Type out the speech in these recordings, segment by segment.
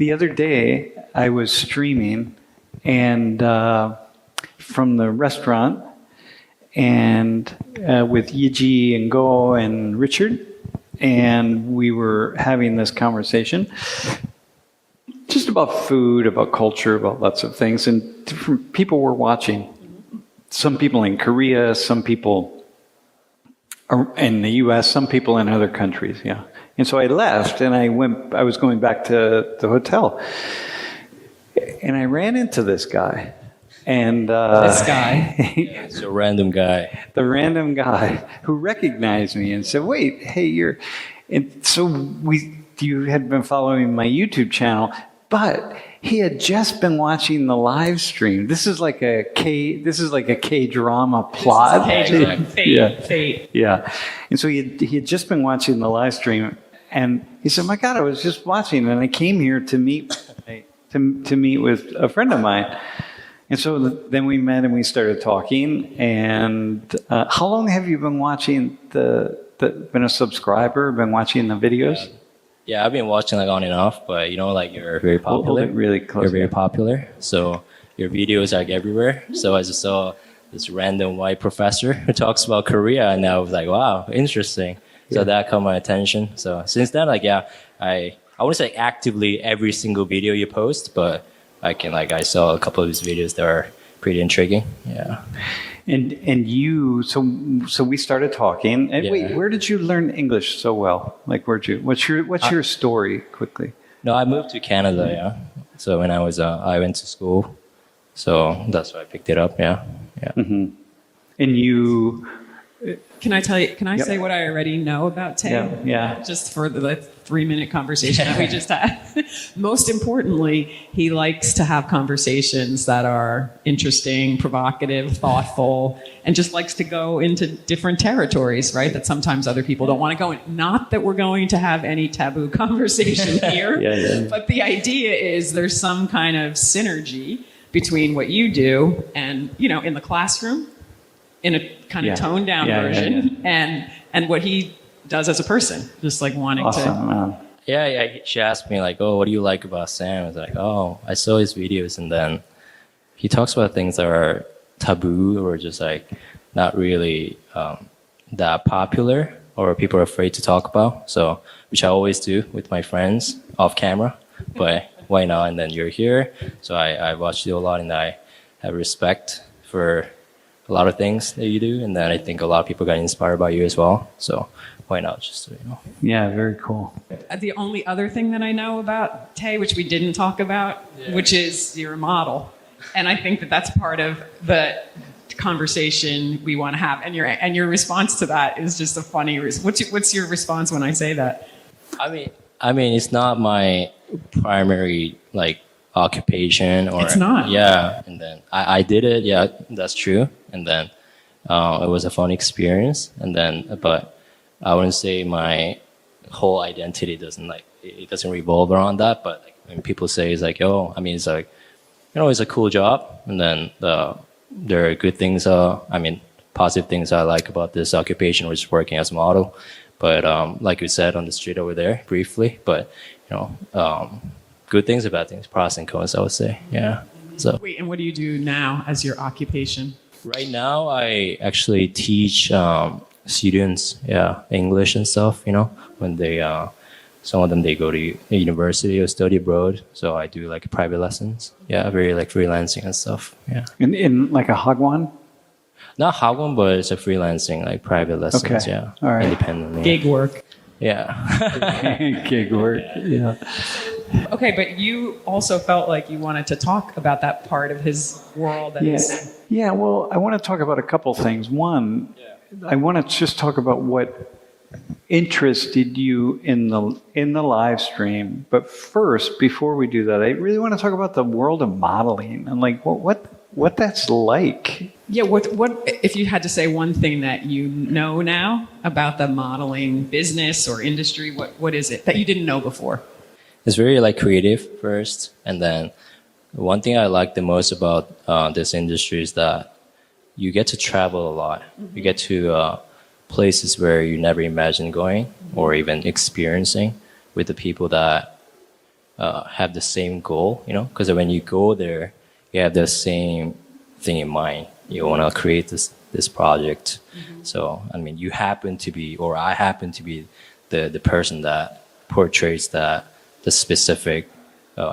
the other day I was streaming and from the restaurant and with Yiji and Go and Richard, and we were having this conversation just about food, about culture, about lots of things, and different people were watching. Some people in Korea, some people in the U.S., some people in other countries, yeah. And so I left, and I was going back to the hotel, and I ran into this guy. And this guy, it's a random guy. The random guy who recognized me and said, "Wait, hey, you're." And so you had been following my YouTube channel, but he had just been watching the live stream. This is like a K-drama plot. Fate. Yeah. And so he had just been watching the live stream, and he said, "My God, I was just watching, and I came here to meet with a friend of mine." And so then we met and we started talking. And how long have you been watching been a subscriber, been watching the videos? Yeah, I've been watching like on and off, but you're very popular. Hold it really close. You're very popular, so your videos are like everywhere. So I just saw this random white professor who talks about Korea, and I was like, wow, interesting. So that caught my attention. So since then, I wouldn't say actively every single video you post, but I saw a couple of his videos that are pretty intriguing. Yeah. And you, so we started talking. And yeah. Wait, where did you learn English so well? Like, what's your story quickly? No, I moved to Canada. Yeah. So when I went to school, so that's why I picked it up. Yeah. Yeah. Mm-hmm. And you. Can I tell you? Can I say what I already know about Tae? Yeah. Just for the 3-minute conversation that we just had. Most importantly, he likes to have conversations that are interesting, provocative, thoughtful, and just likes to go into different territories, right? That sometimes other people don't want to go in. Not that we're going to have any taboo conversation here, but the idea is there's some kind of synergy between what you do and, in the classroom, in a kind of toned down version, and what he does as a person, just like wanting to. Yeah. She asked me like, "Oh, what do you like about Sam?" I was like, "Oh, I saw his videos, and then he talks about things that are taboo or just like not really that popular, or people are afraid to talk about. So, which I always do with my friends off camera, but why not? And then you're here, so I watch you a lot, and I have respect for a lot of things that you do, and then I think a lot of people got inspired by you as well. So why not just Yeah, very cool. The only other thing that I know about Tae, which we didn't talk about, which is you're a model, and I think that that's part of the conversation we want to have. And your response to that is just a funny. What's your response when I say that? I mean, it's not my primary occupation, or it's not. Yeah, and then I did it. Yeah, that's true. And then it was a fun experience. And then, but I wouldn't say my whole identity doesn't revolve around that. But when people say it's it's it's a cool job. And then there are good things. Positive things I like about this occupation, which is working as a model. But like you said on the street over there briefly, but good things, bad things, pros and cons, I would say. Yeah. So. Wait, and what do you do now as your occupation? Right now, I actually teach students, English and stuff. When they, some of them they go to university or study abroad. So I do private lessons. Yeah, very freelancing and stuff. Yeah. In like a hagwon? Not hagwon, but it's a freelancing private lessons. Okay. Yeah. All right. Independently. Gig work. Yeah. Gig work. Yeah. Okay, but you also felt like you wanted to talk about that part of his world. Yeah, well, I want to talk about a couple things. One, I want to just talk about what interested you in the live stream. But first, before we do that, I really want to talk about the world of modeling and what that's like. Yeah, what if you had to say one thing that you know now about the modeling business or industry, what is it that you didn't know before? It's very creative first, and then one thing I like the most about this industry is that you get to travel a lot. You get to places where you never imagined going or even experiencing with the people that have the same goal, you know, because when you go there, you have the same thing in mind. You want to create this project. So I mean, you happen to be, or I happen to be, the person that portrays the specific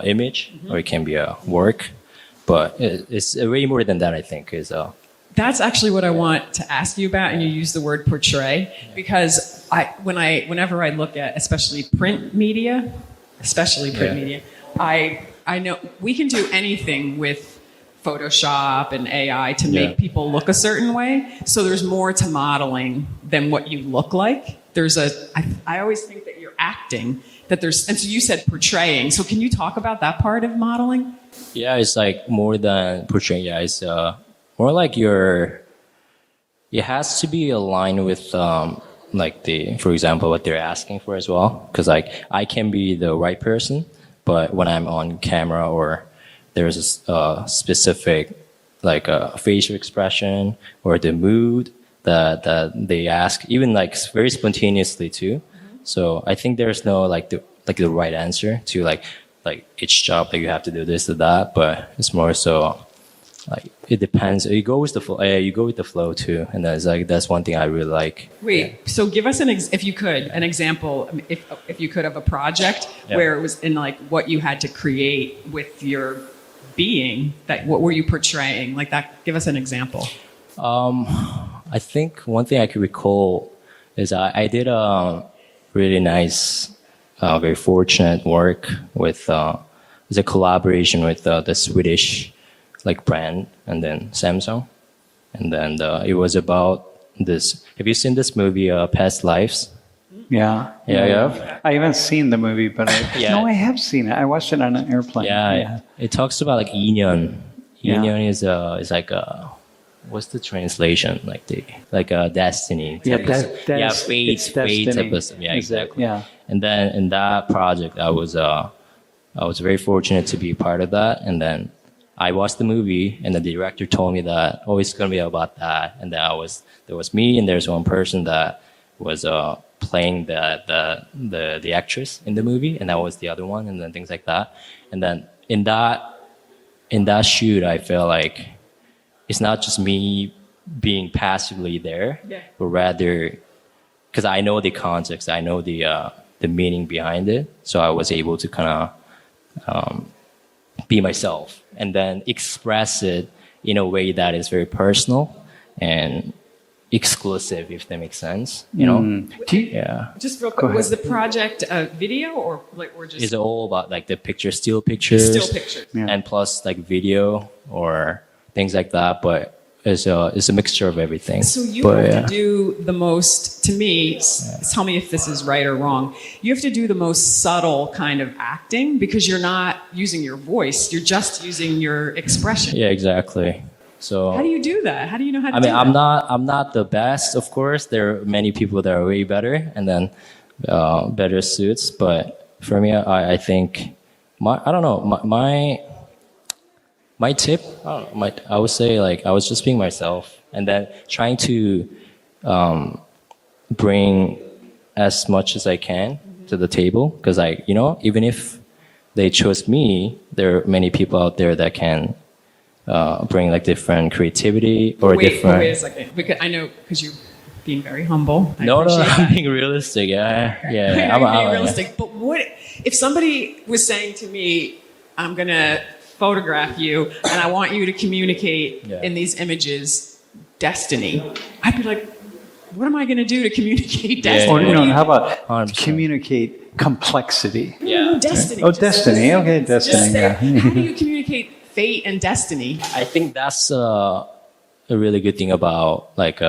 image, or it can be a work, but it's way more than that. I think is That's actually what I want to ask you about, and you use the word portray, because whenever I look at especially print media, I know we can do anything with Photoshop and AI to make people look a certain way. So there's more to modeling than what you look like. I always think that you're acting, and so you said portraying. So can you talk about that part of modeling? Yeah, it's like more than portraying. Yeah, it's more like it has to be aligned with like for example, what they're asking for as well. Because like I can be the right person, but when I'm on camera or there's a specific like a facial expression or the mood that they ask, even like very spontaneously too. So I think there's no like the right answer to like each job that you have to do this or that, but it's more so like it depends. You go with the flow. You go with the flow too, and that's one thing I really like. Wait, so give us if you could, an example, if you could, of a project where it was in like what you had to create with your being. What were you portraying? Like that. Give us an example. I think one thing I could recall is I did a really nice, very fortunate work with it's a collaboration with the Swedish like brand and then Samsung, and then it was about this. Have you seen this movie, Past Lives? Yeah. I haven't seen the movie, but no, I have seen it. I watched it on an airplane. Yeah. It talks about like inyeon. Inyeon is like a, what's the translation? Like a destiny. Yeah, fate type of stuff. Yeah, exactly. Yeah. And then in that project, I was very fortunate to be part of that. And then I watched the movie, and the director told me that it's gonna be about that. And then there was me, and there's one person that was playing the actress in the movie, and that was the other one, and then things like that. And then in that shoot, I feel like it's not just me being passively there, but rather because I know the context, I know the meaning behind it, so I was able to kind of be myself and then express it in a way that is very personal and exclusive, if that makes sense, you know. Just real quick, was the project a video or just? It's all about like the still pictures, and plus like video or things like that. But it's a mixture of everything. So you have to do the most. To me, tell me if this is right or wrong. You have to do the most subtle kind of acting because you're not using your voice. You're just using your expression. Yeah, exactly. So how do you do that? How do you know how to do that? I'm not the best, of course. There are many people that are way better and then better suits. But for me, I think my tip, I would say like I was just being myself and then trying to bring as much as I can to the table because even if they chose me, there are many people out there that can bring like different creativity or different. Wait a second, because I know because you're being very humble. No, I'm being realistic. Yeah. I'm being realistic. But what if somebody was saying to me, "I'm gonna photograph you, and I want you to communicate in these images destiny"? I'd be like, "What am I gonna do to communicate destiny?" Or how about 100%. Communicate complexity? No, destiny. Oh, destiny. Okay, destiny. How do you communicate fate and destiny? I think that's a really good thing about like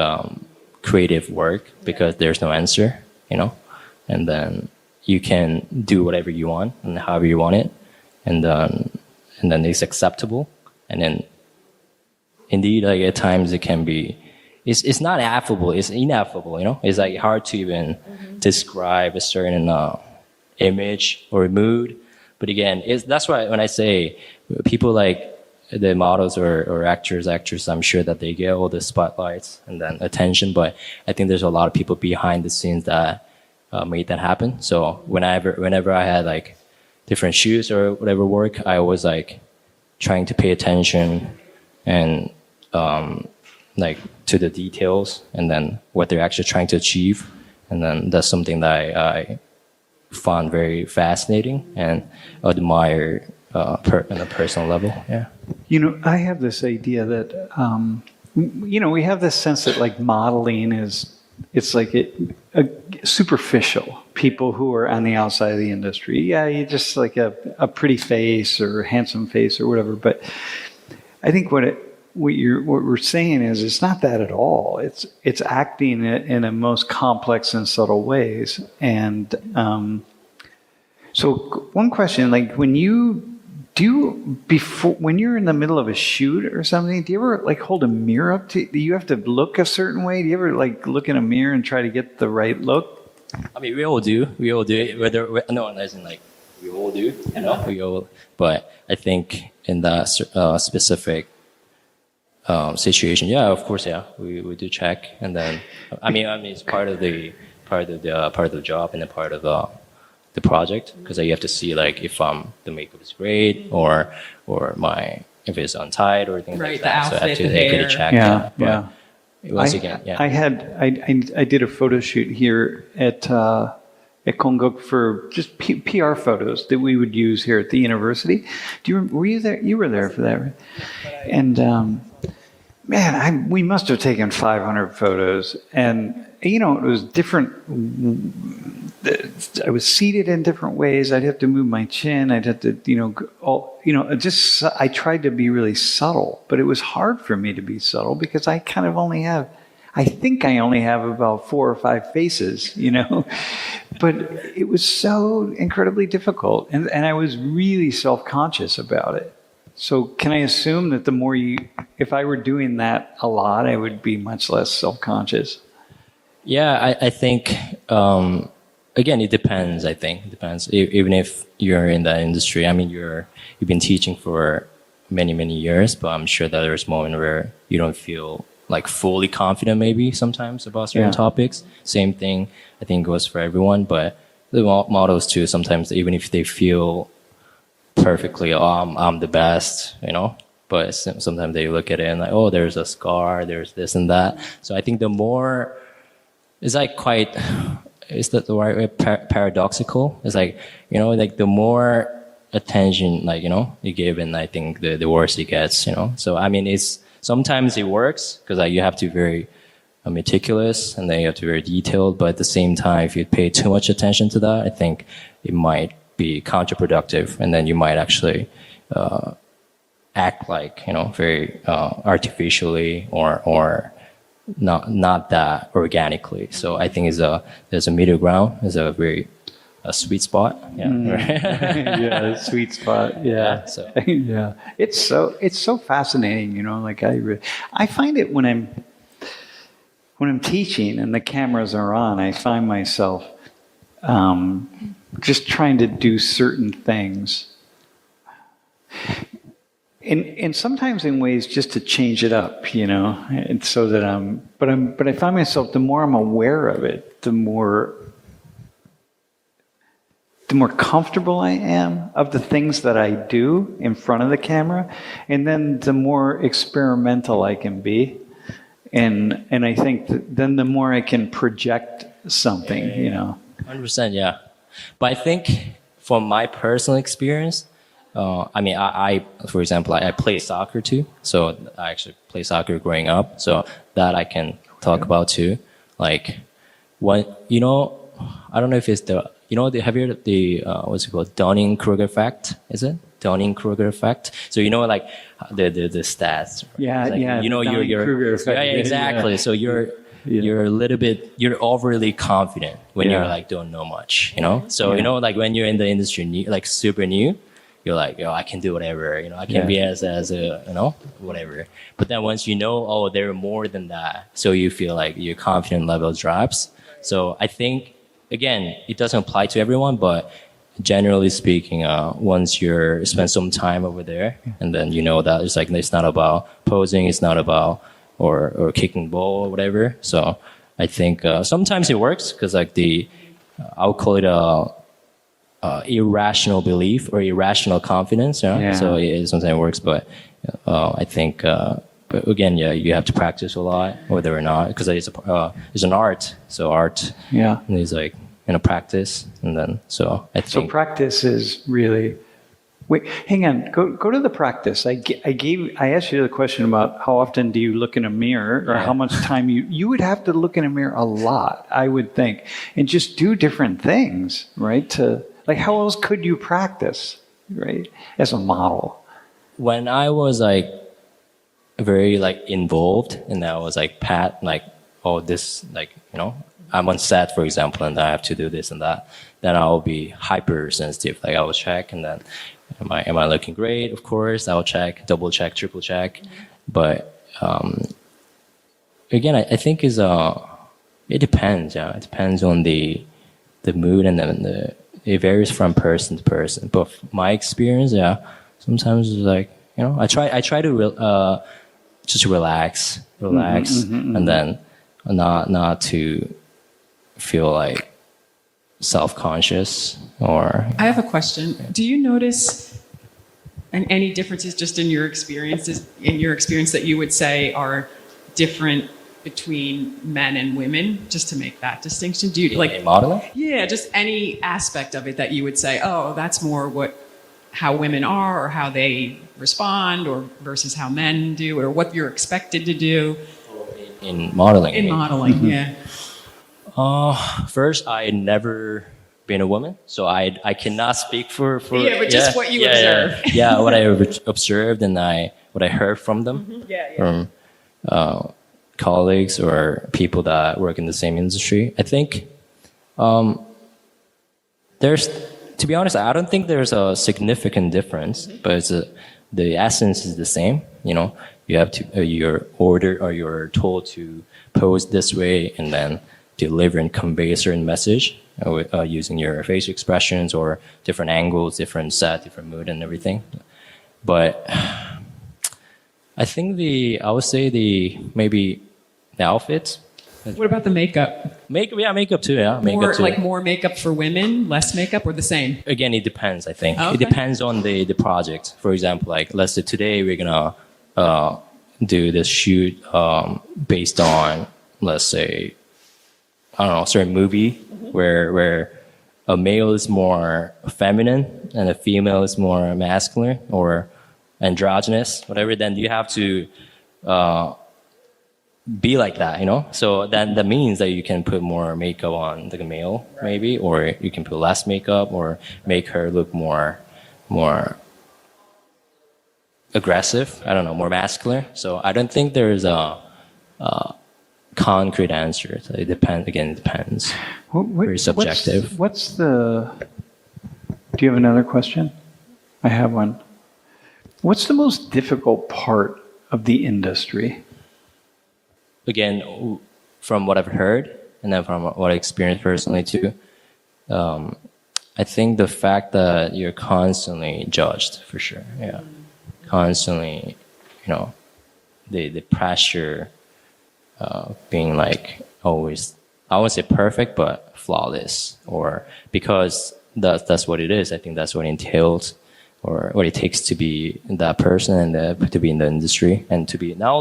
creative work because there's no answer, and then you can do whatever you want and however you want it, and then it's acceptable. And then indeed, like at times it can be, it's not affable, it's ineffable, It's like hard to even describe a certain image or mood. But again, that's why when I say people like the models or actors, I'm sure that they get all the spotlights and then attention, but I think there's a lot of people behind the scenes that made that happen. So whenever I had like different shoots or whatever work, I was like trying to pay attention and like to the details and then what they're actually trying to achieve. And then that's something that I found very fascinating and admire on a personal level. Yeah. You know, I have this idea that, you know, we have this sense that like modeling is, it's like superficial. People who are on the outside of the industry, yeah, you just like a pretty face or a handsome face or whatever. But I think what we're saying is it's not that at all. It's acting in a most complex and subtle ways. And so one question, like when you're in the middle of a shoot or something, do you ever like hold a mirror up to, do you have to look a certain way? Do you ever like look in a mirror and try to get the right look? I mean, we all do it. No, as in like we all do, you know. We all, but I think in that specific situation, yeah, of course, yeah, we do check, and then I mean, it's part of the job and a part of the project, because you have to see like if the makeup is great or if it's untied or things like that. The outfit, so I have to the hair. check. Yeah, But yeah. once again, yeah. I did a photo shoot here at Kongguk for just PR photos that we would use here at the university. Were you there? You were there for that, right? And man, we must have taken 500 photos, and you know, it was different. I was seated in different ways. I'd have to move my chin. I'd have to, I tried to be really subtle, but it was hard for me to be subtle because I kind of I think I only have about 4 or 5 faces, you know, but it was so incredibly difficult. And I was really self-conscious about it. So can I assume that if I were doing that a lot, I would be much less self-conscious? Yeah, I think, again, it depends, I think. It depends. Even if you're in that industry, I mean, you've been teaching for many, many years, but I'm sure that there's a moment where you don't feel like fully confident maybe sometimes about certain topics. Same thing, I think, goes for everyone, but the models too, sometimes even if they feel perfectly, I'm the best, you know, but sometimes they look at it and like, oh, there's a scar, there's this and that. So I think the more, it's like quite, is that the right way, paradoxical? It's like, you know, like the more attention, like, you know, you give, and I think the worse it gets, you know. So I mean, sometimes it works because like, you have to be very meticulous and then you have to be very detailed, but at the same time, if you pay too much attention to that, I think it might be counterproductive, and then you might actually act like, you know, very artificially or not that organically. So I think there's a middle ground, there's a sweet spot. Yeah. Yeah, sweet spot. Yeah. So yeah. It's so fascinating, you know, like I find it when I'm teaching and the cameras are on, I find myself just trying to do certain things. And sometimes in ways just to change it up, you know, and so that but I find myself, the more I'm aware of it, the more comfortable I am of the things that I do in front of the camera, and then the more experimental I can be, and I think then the more I can project something, you know. 100%, yeah. But I think from my personal experience, I mean, I for example, I play soccer too. So I actually play soccer growing up. So that I can talk about too. Like, when, you know, I don't know if it's have you heard of the, what's it called? Dunning-Kruger effect? Is it? Dunning-Kruger effect. So, you know, like the stats. Right? Yeah, like, yeah. You know, Dunning-Kruger effect. Yeah, exactly. Yeah. So you're a little bit, you're overly confident when you're like, don't know much, you know? So, you know, like when you're in the industry, like super new, you're like, I can do whatever, you know, I can be as a, you know, whatever. But then once you know, oh, they're more than that. So you feel like your confidence level drops. So I think, again, it doesn't apply to everyone, but generally speaking, once you spend some time over there, and then you know that it's not about posing, it's not about or kicking ball or whatever. So I think sometimes it works because like I'll call it irrational belief or irrational confidence. Yeah. So it sometimes works, but I think. But again, yeah, you have to practice a lot, whether or not, because it's an art. So art Yeah. is like practice, and then so I So think practice is really. Wait, hang on. Go to the practice. I asked you the question about how often do you look in a mirror, or how much time you would have to look in a mirror a lot, I would think, and just do different things, right? To like, how else could you practice, right? As a model. when I was like very like involved, and I was like this like I'm on set, for example, and I have to do this and that, then I'll be hypersensitive. Like I will check, and then am I looking great? Of course, I'll check, double check, triple check. But again, I think it depends. Yeah, it depends on the mood, and then it varies from person to person. But my experience, yeah, sometimes it's like I try to just relax, and then not to feel like self-conscious or. I have a question. Do you notice any differences just in your experiences, that you would say are different between men and women, just to make that distinction? Do you Like modeling? Yeah, just any aspect of it that you would say, oh, that's more how women are, or how they respond, or versus how men do, or what you're expected to do In modeling. in modeling. Yeah. First, I never been a woman, so I cannot speak for Yeah, but just what you observe. Yeah, what I observed and what I heard from them, from colleagues or people that work in the same industry. I think to be honest, I don't think there's a significant difference, but the essence is the same. You have to you're ordered or you're told to pose this way, and then deliver and convey a certain message using your facial expressions or different angles, different set, different mood, and everything. But I think I would say maybe the outfits. What about the makeup? Makeup too. Yeah, makeup too. Like more makeup for women, less makeup, or the same? Again, it depends. I think Okay. it depends on the project. For example, like let's say today we're gonna do this shoot based on, let's say, I don't know, a certain movie where a male is more feminine and a female is more masculine or androgynous, whatever. Then you have to be like that, So then that means that you can put more makeup on the male, maybe, or you can put less makeup or make her look more aggressive. I don't know, more masculine. So I don't think there's a concrete answer. So it depends. Again, it depends. Very subjective. Do you have another question? I have one. What's the most difficult part of the industry? Again, from what I've heard, and then from what I experienced personally too, I think the fact that you're constantly judged, for sure. Yeah, constantly, the pressure being like always, I won't say perfect, but flawless, or because that's what it is. I think that's what it entails, or what it takes to be that person and to be in the industry, and to be not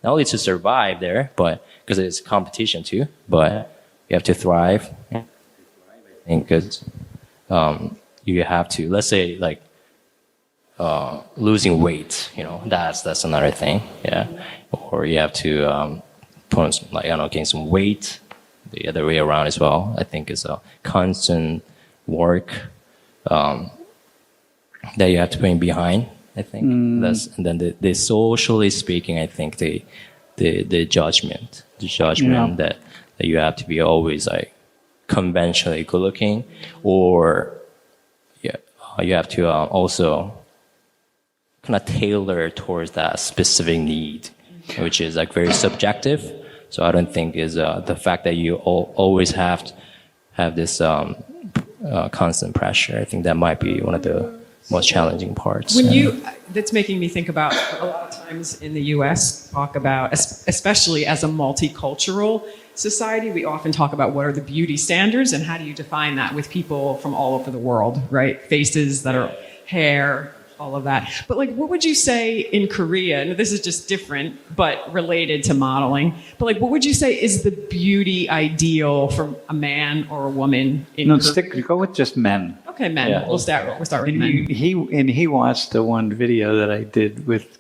only to survive there, but because it's competition too, but you have to thrive. I think because you have to, let's say, like losing weight, that's another thing, yeah. Or you have to put on some, gain some weight, the other way around as well. I think it's a constant work that you have to put in behind. I think and then the socially speaking, I think the judgment that you have to be always like conventionally good looking, or you have to also kind of tailor towards that specific need, which is like very subjective. So I don't think is the fact that you always have this constant pressure. I think that might be one of the most challenging parts. That's making me think about a lot of times. sometimes in the US talk about, especially as a multicultural society, we often talk about what are the beauty standards and how do you define that with people from all over the world, right? Faces that are hair, all of that. But like, what would you say in Korea? And this is just different, but related to modeling. But like, what would you say is the beauty ideal for a man or a woman in No, Korea? go with just men. Okay, men. Yeah. We'll start with And men. he watched the one video that I did with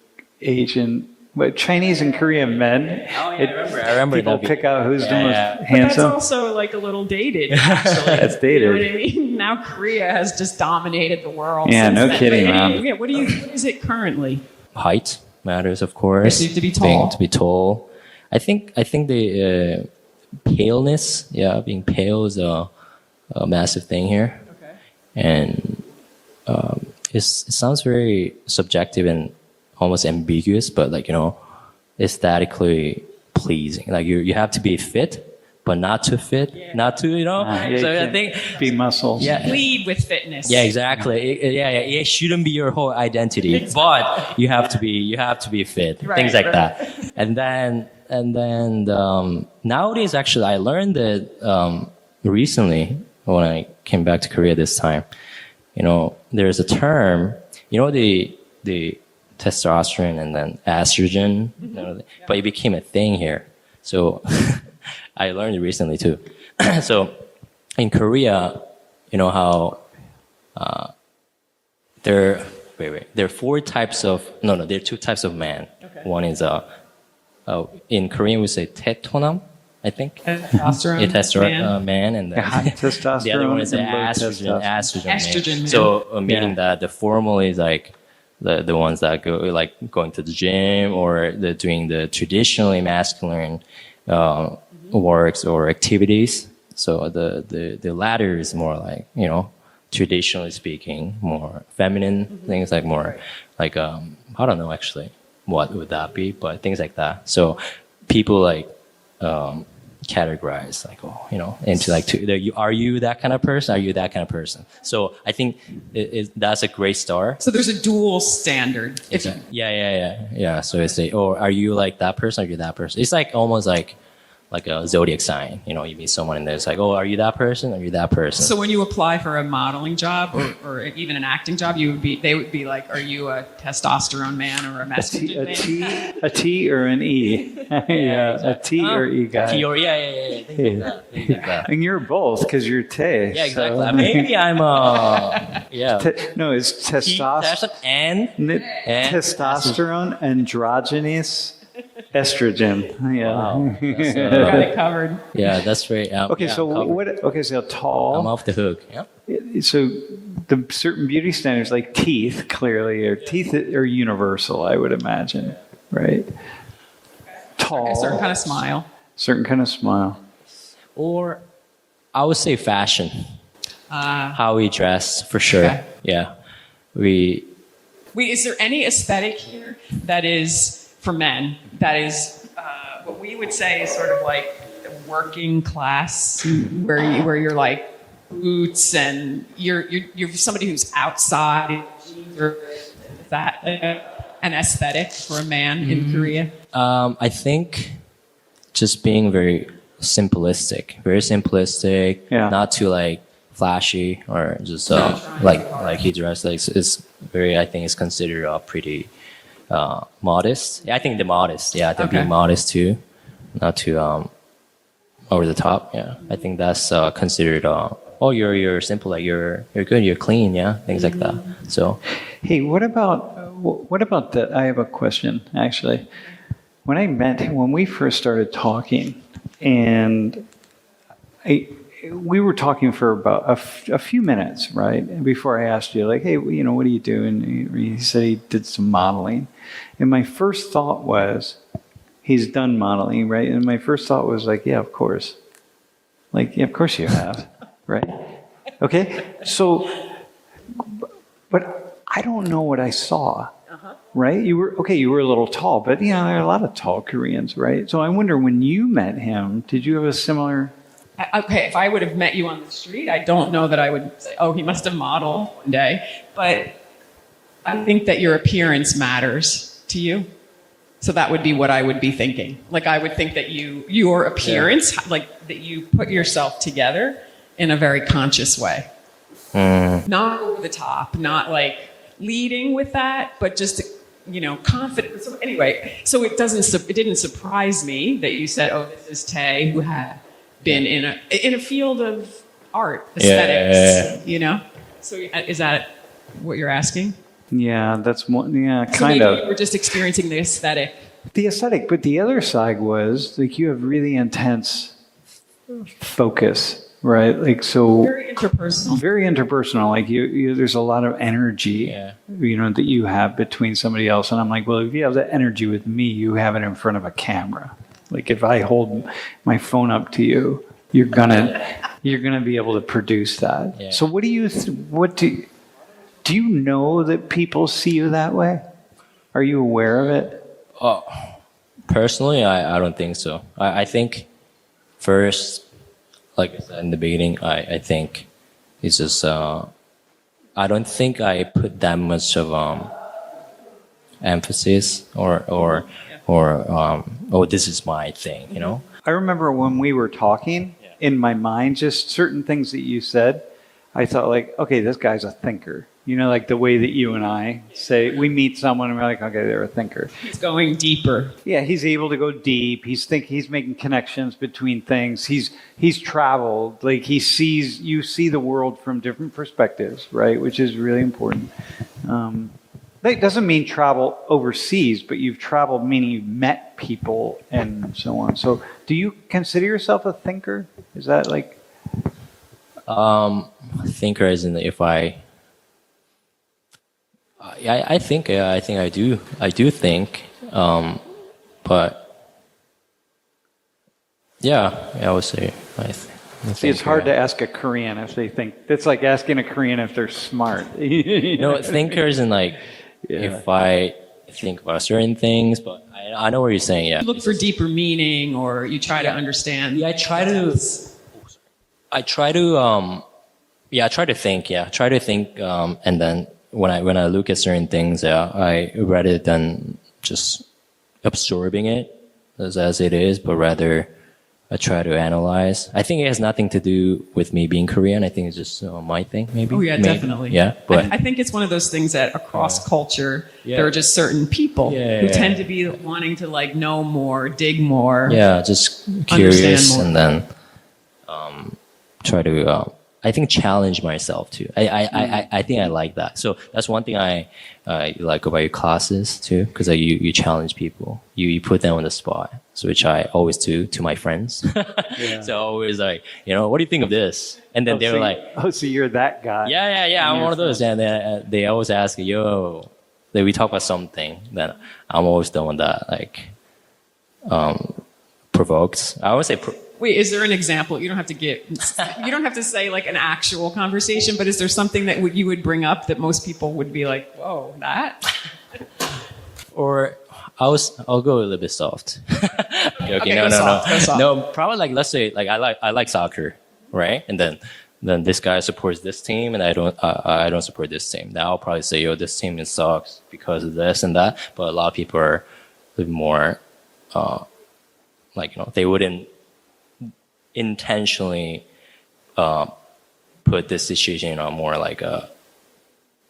Chinese and Korean men. Oh, yeah, I remember People that pick out who's the Yeah, most yeah. But that's handsome. also like a little dated, actually. That's dated. You know what I mean? Now Korea has just dominated the world. Yeah, since no then. kidding, But man. yeah, what is it currently? Height matters, of course. You have to be Being- tall. to be tall. I think the paleness, being pale is a massive thing here, Okay. and it sounds very subjective and almost ambiguous, but like aesthetically pleasing. Like you have to be fit, but not too fit, not too Yeah, so you I can't think be muscles. yeah. Lead with fitness. Yeah, exactly. It shouldn't be your whole identity, but you have to be fit, Right, things like right. that. And then nowadays, actually, I learned that recently when I came back to Korea this time. There's a term. The testosterone and then estrogen, but it became a thing here. So I learned it recently too. So in Korea, you know how there are four types of there are two types of man. Okay. One is in Korean we say tetonam, I think. Testosterone. Yeah, testosterone man. man, and then High testosterone the other one is and low estrogen. testosterone. Estrogen man. So meaning Yeah. that the formal is like the ones that go like going to the gym or doing the traditionally masculine works or activities. So the latter is more like traditionally speaking more feminine things, like more like I don't know actually what would that be, but things like that. So people like categorize like into like are you that kind of person? Are you that kind of person? So I think that's a great start. So there's a dual standard. If you, Yeah. So it's like, are you like that person? Are you that person? It's like almost like a zodiac sign. You meet someone and it's like, are you that person? Are you that person? so when you apply for a modeling job or even an acting job, they would be like, are you a testosterone man or a estrogen man? A T or an E. Yeah, a T or E guy. T or yeah. Things like that. And you're both because you're Tae. Yeah, exactly. so- Maybe I'm No, it's testosterone. and Testosterone, androgynous, estrogen. Yeah. Wow. Got it covered. Yeah, that's very. Okay, yeah, so I'm covered. what? Okay, so tall. I'm off the hook. Yeah. So the certain beauty standards like teeth clearly teeth are universal, I would imagine, right? Tall, A certain kind of smile. certain kind of smile. Or I would say fashion. How we dress, for sure. Okay. Yeah. Wait, is there any aesthetic here that is for men that is what we would say is sort of like the working class, where you're like boots and you're somebody who's outside? Or is that an aesthetic for a man in Korea? I think just being very simplistic, Yeah. not too like flashy or just like he dressed like is very. I think it's considered pretty modest. Yeah, I think Okay. being modest too, not too over the top. Yeah, I think that's considered. You're simple, like you're good, you're clean. Yeah, things like that. So Hey, what about that? I have a question actually. When we first started talking, and we were talking for about a few minutes, right? Before I asked you, like, hey, what are you doing? He said he did some modeling. And my first thought was, he's done modeling, right? And my first thought was like, yeah, of course. Like, yeah, of course you have, right? Okay? So, but I don't know what I saw. Right? You were a little tall, but there are a lot of tall Koreans, right? So I wonder, when you met him, did you have a similar? Okay, if I would have met you on the street, I don't know that I would say, oh, he must have modeled one day. But I think that your appearance matters to you. So that would be what I would be thinking. Like I would think that your appearance, like that you put yourself together in a very conscious way. Not over the top, not like leading with that, but just, confident. So anyway, so it didn't surprise me that you said, oh, this is Tae, who had been in a field of art, aesthetics, So is that what you're asking? Yeah, that's more, So kind maybe of. you were just experiencing the aesthetic. The aesthetic, but the other side was like you have really intense focus, right? Like so Very interpersonal. very interpersonal. Like you there's a lot of energy, that you have between somebody else. And I'm like, well, if you have that energy with me, you have it in front of a camera. Like if I hold my phone up to you, you're gonna be able to produce that. Yeah. So do you know that people see you that way? Are you aware of it? Personally, I don't think so. I think first, like I said in the beginning, I think it's just I don't think I put that much of emphasis or this is my thing, I remember when we were talking, in my mind, just certain things that you said, I thought like, okay, this guy's a thinker. Like the way that you and I say, we meet someone and we're like, okay, they're a thinker. He's going deeper. Yeah, he's able to go deep. He's making connections between things. He's traveled. Like you see the world from different perspectives, right? Which is really important. That doesn't mean travel overseas, but you've traveled, meaning you've met people and so on. So do you consider yourself a thinker? Is that like... Thinker as in if I think I do think, but I would say See, it's hard to ask a Korean if they think. It's like asking a Korean if they're smart. thinkers and like if I think about certain things, but I know what you're saying. Yeah, You look for deeper meaning, or you try to understand. I try to think. Yeah, try to think, and then when I look at certain things, I rather than just absorbing it as it is, but rather I try to analyze. I think it has nothing to do with me being Korean. I think it's just my thing, maybe. Oh yeah, definitely. Yeah, but I think it's one of those things that across culture, there are just certain people who tend to be wanting to like know more, dig more. Yeah, just curious, more. and then try to. I think challenge myself too. I think I like that. So that's one thing I like about your classes too, because you challenge people. You put them on the spot, so which I always do to my friends. So always like, what do you think of this? And then they're like, so you're that guy. Yeah. I'm one of those. And they always ask, yo, that we talk about something. Then I'm always the one that like provokes. I always say. Wait, is there an example? You don't have to say like an actual conversation, but is there something that you would bring up that most people would be like, whoa, that? Or I'll go a little bit soft. Okay, go soft. No, probably like, let's say like I like soccer, right? And then this guy supports this team and I don't support this team. Now I'll probably say, yo, this team sucks because of this and that. But a lot of people are a little more they wouldn't intentionally put this situation on more like a,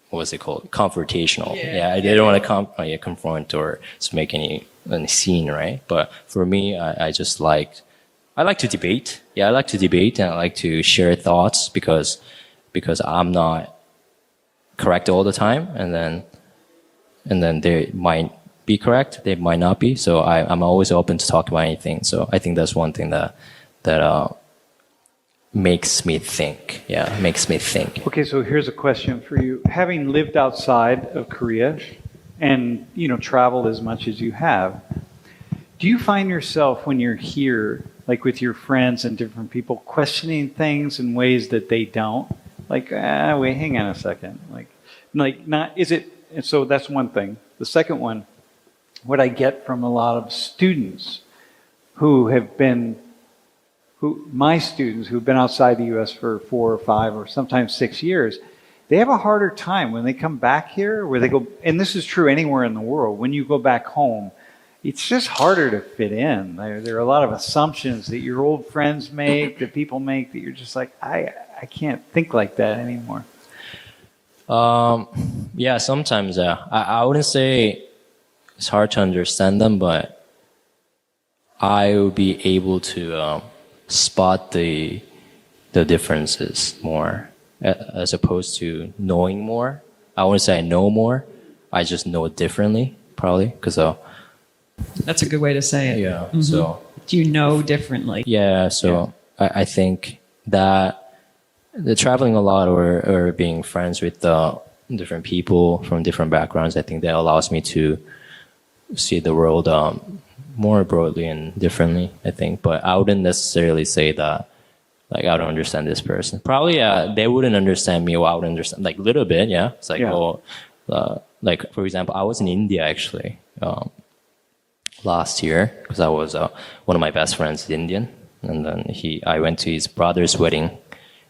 what's it called, confrontational. They don't want to confront or just make any scene, right? But for me, I like to debate. I like to debate and I like to share thoughts because I'm not correct all the time, and then they might be correct, they might not be. So I'm always open to talk about anything. So I think that's one thing that makes me think. Yeah, makes me think. Okay, so here's a question for you. Having lived outside of Korea and, traveled as much as you have, do you find yourself when you're here, like with your friends and different people, questioning things in ways that they don't? Like, wait, hang on a second. So that's one thing. The second one, what I get from a lot of students my students who've been outside the U.S. for 4 or 5 or sometimes 6 years, they have a harder time when they come back here, where they go, and this is true anywhere in the world, when you go back home, it's just harder to fit in. There are a lot of assumptions that your old friends make, that people make, that you're just like, I can't think like that anymore. Yeah, sometimes, yeah. I wouldn't say it's hard to understand them, but I will be able to spot the differences more as opposed to knowing more. I wouldn't say I know more. I just know it differently, probably, because That's a good way to say it. yeah. So Do you know differently? yeah, so I think that the traveling a lot or being friends with different people from different backgrounds, I think that allows me to see the world more broadly and differently, I think. But I wouldn't necessarily say that, like, I don't understand this person. Probably, they wouldn't understand me, or I would understand, like, a little bit, yeah. It's like, like, for example, I was in India, actually, last year, because I was, one of my best friends is Indian. And then I went to his brother's wedding,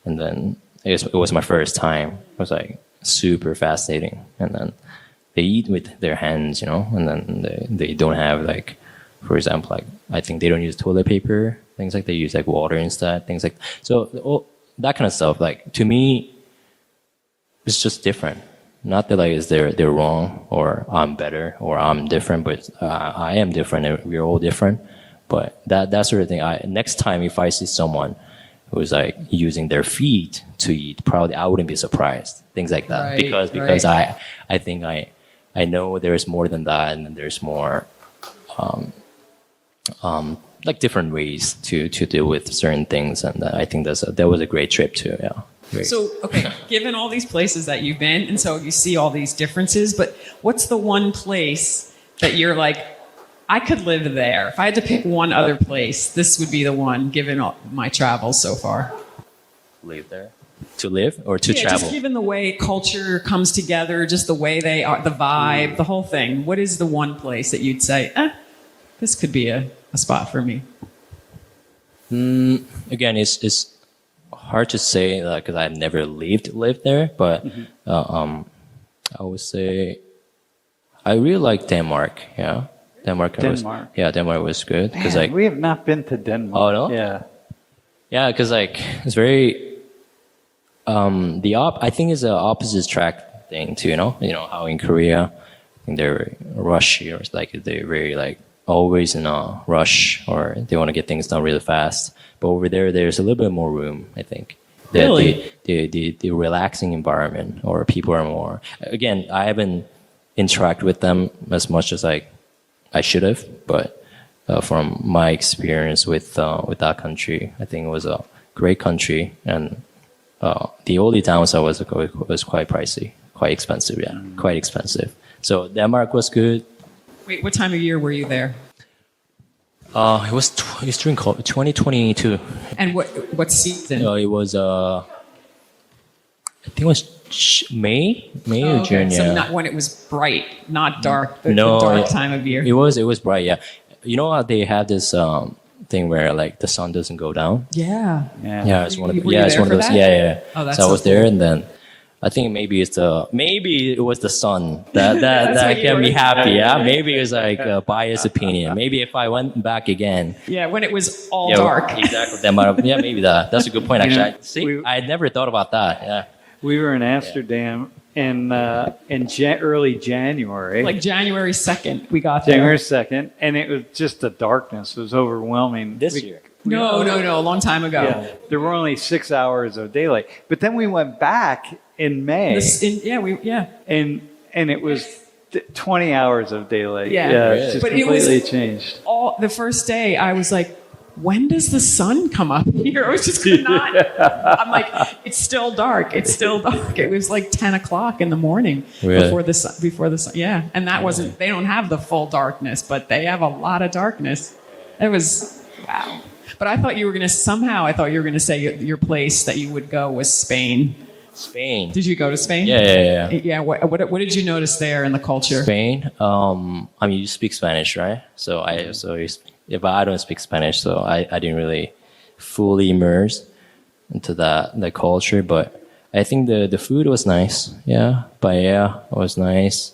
and then it was my first time. It was, like, super fascinating. And then they eat with their hands, and then they don't have, like, for example, like, I think they don't use toilet paper, things like they use, like, water instead, things like, so that kind of stuff, like, to me, it's just different. Not that, like, they're wrong, or I'm better, or I'm different, but I am different, and we're all different. But that sort of thing, next time if I see someone who's, like, using their feet to eat, probably I wouldn't be surprised, things like that, Right, because right. I think I know there's more than that, and there's more like, different ways to deal with certain things, and I think that was a great trip too. Yeah. Great. So, okay, given all these places that you've been, and so you see all these differences, but what's the one place that you're like, I could live there? If I had to pick one other place, this would be the one, given all my travels so far. Live there? To live or to Yeah, travel? just given the way culture comes together, just the way they are, the vibe, the whole thing. What is the one place that you'd say, this could be a spot for me? Again, it's hard to say because I've never lived there, but I would say I really like Denmark. Yeah, Denmark. Denmark was good because, like, we have not been to Denmark. Oh, no? Yeah, because, like, it's very I think it's an opposite track thing too. You know how in Korea, I think they're rushy, or it's like they're very, like, always in a rush, or they want to get things done really fast. But over there's a little bit more room, I think. Really? The relaxing environment, or people are more. Again, I haven't interacted with them as much as I should have, but from my experience with that country, I think it was a great country, and the only downside was quite pricey, quite expensive. Yeah, quite expensive. So Denmark was good. Wait, what time of year were you there? It was during 2022. And what season? It was I think it was May or June. So Yeah. not when it was bright, not dark. The No, dark time of year. It was bright. Yeah. You know how they have this thing where, like, the sun doesn't go down? Yeah. Yeah, it's one of Were you it's there one of for those. that? Yeah. Oh, that's so I so was there, cool. and then I think maybe it was the sun that what you kept me were- happy. Yeah, maybe it was, like, a biased opinion. Maybe if I went back again. Yeah, when it was all Yeah, dark. Exactly. That might have, yeah, maybe that. That's a good point. Actually, we- I had never thought about that. Yeah. We were in Amsterdam in early January. Like January 2nd, we got there. January 2nd, and it was just the darkness. It was overwhelming. This year. No, a long time ago. Yeah, there were only 6 hours of daylight. But then we went back in May, and it was 20 hours of daylight. Yeah. It's just But it was- completely changed. The first day, I was like, when does the sun come up here? I was just could not. I'm like, it's still dark. It's still dark. It was like 10 o'clock in the morning Really? before the sun. Yeah. And that wasn't, they don't have the full darkness, but they have a lot of darkness. It was, wow. But I thought you were going to say your place that you would go was Spain. Spain. Did you go to Spain? Yeah. Yeah. What did you notice there in the culture? Spain. I mean, you speak Spanish, right? If I don't speak Spanish, so I didn't really fully immerse into the culture. But I think the food was nice. Yeah, paella was nice,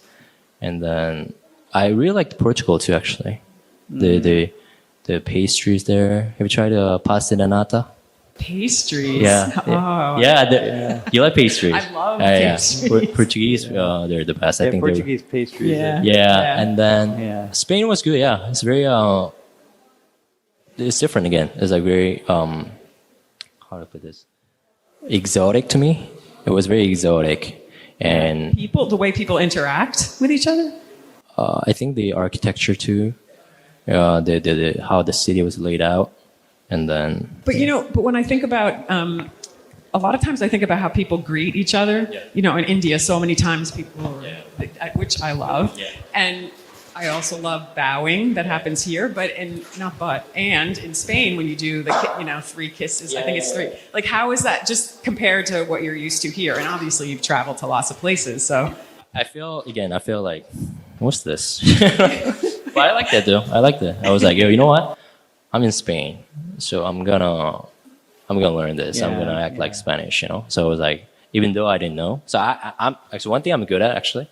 and then I really liked Portugal too, actually. The pastries there. Have you tried pasta de nata? Pastries. Yeah. Oh. You like pastries? I love Yeah. pastries. Portuguese, they're the best. I Yeah, think Portuguese pastries. Yeah. Yeah, and then Yeah. Spain was good. Yeah, it's very it's different again. It's like very how to put this, exotic to me. It was very exotic, and The way people interact with each other. I think the architecture too, the how the city was laid out, and then But but when I think about, a lot of times I think about how people greet each other. Yeah. In India, so many times people, which I love, Yeah. and I also love bowing that happens here. And in Spain when you do the 3 kisses, I think it's 3. Like, how is that just compared to what you're used to here? And obviously you've traveled to lots of places, so. I feel like, what's this? But I like that though. I like that. I was like, yo, you know what? I'm in Spain, so I'm gonna learn this. I'm gonna act like Spanish, So I was like, even though I didn't know, so I'm actually one thing I'm good at actually.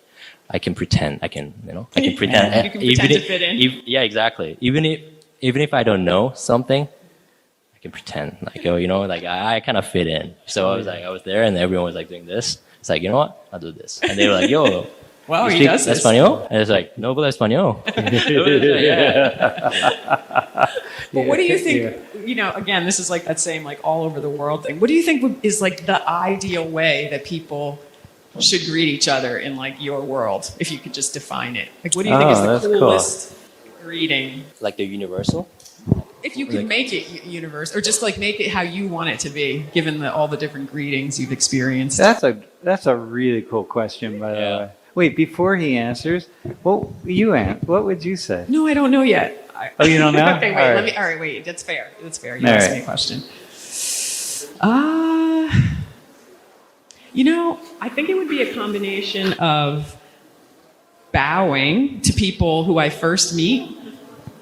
I can pretend. I can pretend. You can pretend to fit in. Yeah, exactly. Even if I don't know something, I can pretend. Like, like I kind of fit in. So I was there, and everyone was like doing this. It's like, you know what? I'll do this. And they were like, yo, Wow, you he speak does this. Español? And it's like, no hablo español. But what do you think, again, this is like that same like all over the world thing. What do you think is like the ideal way that people should greet each other in like your world, if you could just define it? Like, what do you think is that's the cool. coolest greeting? Like the universal? If you could make it universe, or just like make it how you want it to be, given all the different greetings you've experienced. That's a really cool question, by the way. Wait, before he answers, what would you say? No, I don't know yet. Oh, you don't know? Okay, wait. All right. Wait. That's fair. You All asked right. me a question. I think it would be a combination of bowing to people who I first meet,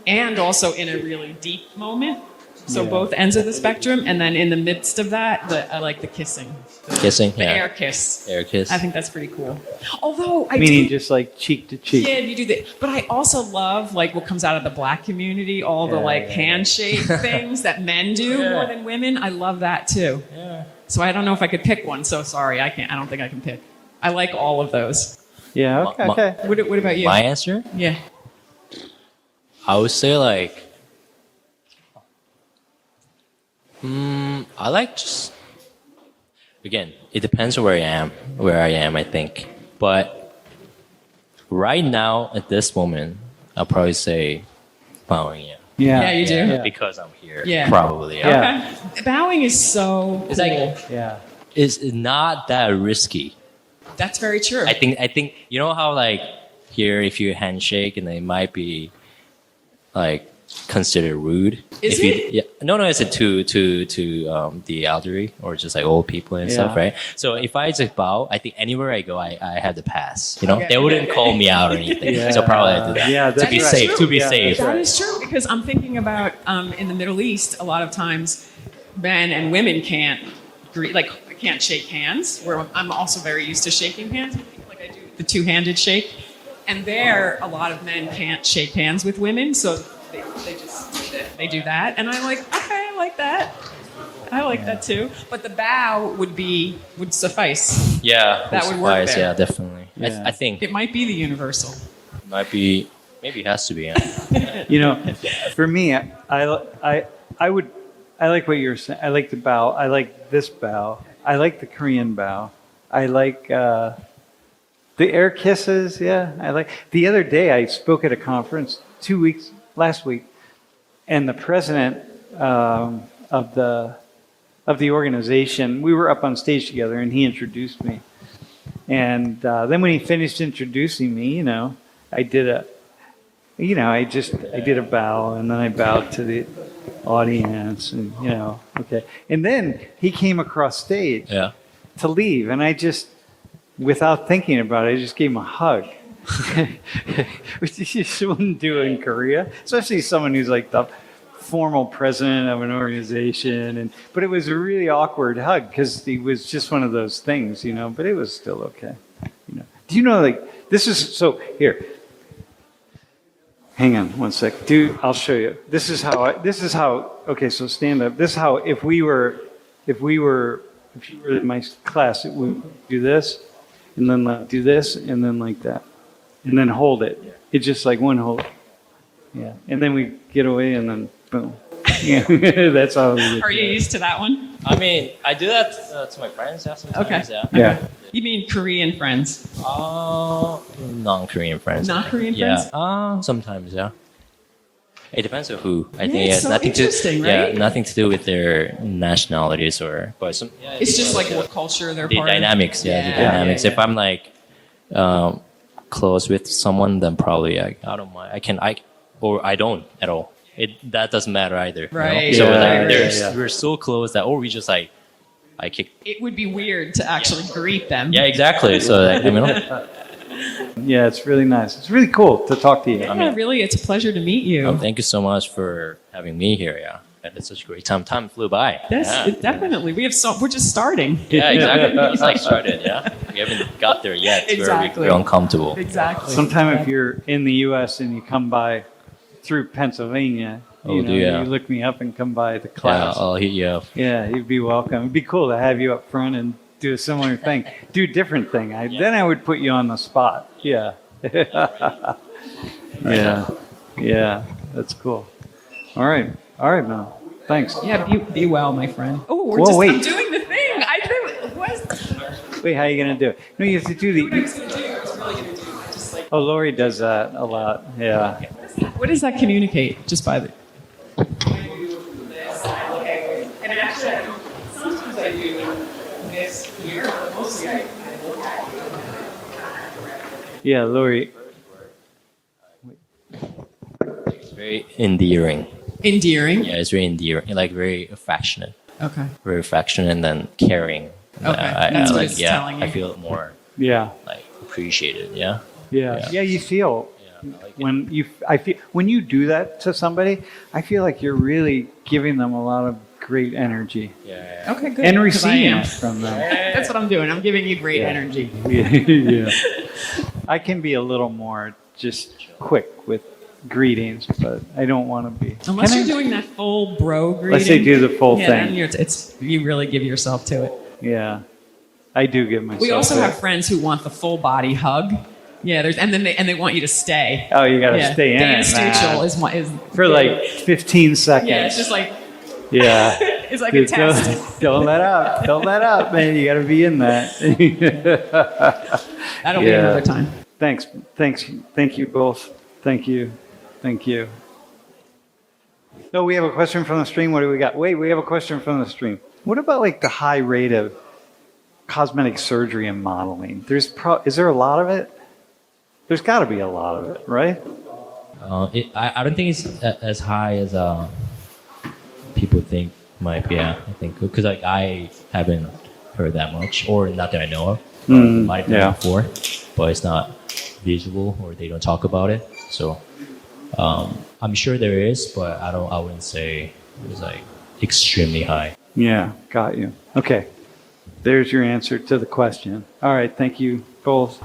and also in a really deep moment. So both ends of the spectrum, and then in the midst of that, I like the kissing. Kissing? The Yeah. air kiss. Air kiss. I think that's pretty cool. Although I Meaning do, just like cheek to cheek. yeah, you do that. But I also love like what comes out of the Black community, all the handshake things that men do more than women. I love that too. Yeah. So I don't know if I could pick one. So sorry, I can't. I don't think I can pick. I like all of those. Yeah, okay. okay. What about you? My answer? Yeah. I would say like, I like just, again, it depends where I am, I think. But right now, at this moment, I'll probably say bowing, yeah. Yeah, you do? Yeah. Because I'm here, Yeah. probably. Yeah. Okay. Bowing is so It's cool. like, Yeah. it's not that risky. That's very true. I think you know how like here, if you handshake and they might be like considered rude. Is if you, it? Yeah, no, it's a to the elderly or just like old people and stuff, Yeah. right? So if I just bow, I think anywhere I go, I have to pass. Okay. They wouldn't call me out or anything. Yeah. So probably I do that. Yeah, to that's be right. safe. To be Yeah, safe. that's That right. is true, because I'm thinking about in the Middle East, a lot of times men and women can't can't shake hands. Where I'm also very used to shaking hands. Like I do the two-handed shake, and there a lot of men can't shake hands with women, so they do that, and I'm like, okay, I like that. I like that too. But the bow would suffice. Yeah, That would work suffice, there. Yeah, definitely. Yeah. I think It might be the universal. might be, maybe it has to be. Yeah. You know, for me, I like what you're saying. I like the bow. I like this bow. I like the Korean bow. I like the air kisses. Yeah, I like. The other day, I spoke at a conference last week, and the president of the organization, we were up on stage together, and he introduced me. And then when he finished introducing me, I did a bow, and then I bowed to the audience, and okay. And then he came across stage Yeah. to leave, and I just, without thinking about it, I just gave him a hug, which you just wouldn't do in Korea, especially someone who's like the formal president of an organization. But it was a really awkward hug because it was just one of those things, But it was still okay. Do you know, like, this is so here. Hang on one sec. Dude, I'll show you. This is how, okay, so stand up. This is how, if you were in my class, it would do this, and then do this, and then like that. And then hold it. It's just like one hold. Yeah. And then we get away, and then boom. Yeah, that's how we do. Are you used to that one? I mean, I do that to my friends. Yeah, sometimes. Okay. Yeah. You mean Korean friends? Non-Korean friends. Not Korean friends? Yeah. Sometimes. Yeah. It depends on who. I Yeah, think it's it's so nothing interesting, to. right? Yeah, nothing to do with their nationalities or. But some. Yeah, It's just like what culture they're the part of. dynamics. Yeah, the dynamics. If I'm like close with someone, then probably I don't mind. I don't at all. That doesn't matter either. you know? Right. So Yeah, like, yeah. we're so close that, or we just like, I kick. It would be weird to actually greet them. Yeah, exactly. So like, I mean, Yeah, it's really nice. It's really cool to talk to you. Yeah, really, it's a pleasure to meet you. thank you so much for having me here. Yeah, it's such a great time. Time flew by. Yes, Yeah. definitely. We're just starting. Yeah, exactly. It's like started. Yeah, we haven't got there yet. Exactly. We're uncomfortable. Exactly. Sometime if you're in the U.S. and you come by through Pennsylvania, you look me up and come by the Yeah, class. I'll hit you up. Yeah, you'd be welcome. It'd be cool to have you up front and do a similar thing. Do a different thing. Then I would put you on the spot. Yeah. Yeah, that's cool. All right, man. Thanks. Yeah, be well, my friend. Oh, Whoa, wait. I'm doing the thing. I think what? Wait, how are you gonna do it? No, you have to do What I the. was gonna do, I was really gonna do just like. Oh, Lori does that a lot. Yeah. What does that communicate? Just by the. And actually, sometimes I do this here, but mostly I look at you. Yeah, Lori. It's very endearing. Endearing. Yeah, it's very endearing. Like very affectionate. Okay. Very affectionate and then caring. Okay, that's what like, it's telling you. I feel more Yeah. like appreciated. Yeah. Yeah. You feel Yeah, I like it. I feel when you do that to somebody, I feel like you're really giving them a lot of great energy Yeah. Okay, good. and 'cause I receiving am. it from them. That's what I'm doing. I'm giving you great energy. Yeah. I can be a little more just quick with greetings, but I don't want to be. Unless Can you're I- doing that full bro greeting. Let's say do the full yeah, thing. then you really give yourself to it. Yeah, I do give myself. We also that. have friends who want the full body hug. Yeah, and they want you to stay. Oh, you got to Yeah, stay in Dan it, Stuchel man. is For like 15 seconds. yeah, it's just like Yeah. it's like Dude, a test. don't let up. Don't let up, man. You got to be in that. That'll be Yeah. another time. Thanks. Thank you both. Thank you. No, we have a question from the stream. What do we got? Wait, we have a question from the stream. What about like the high rate of cosmetic surgery and modeling? Is there a lot of it? There's got to be a lot of it, right? I don't think it's as high as people think might be. Yeah, I think because like I haven't heard that much, or not that I know of. Might have done before, but it's not visible or they don't talk about it. So I'm sure there is, but I wouldn't say it was like extremely high. Yeah, got you. Okay. There's your answer to the question. All right, thank you both.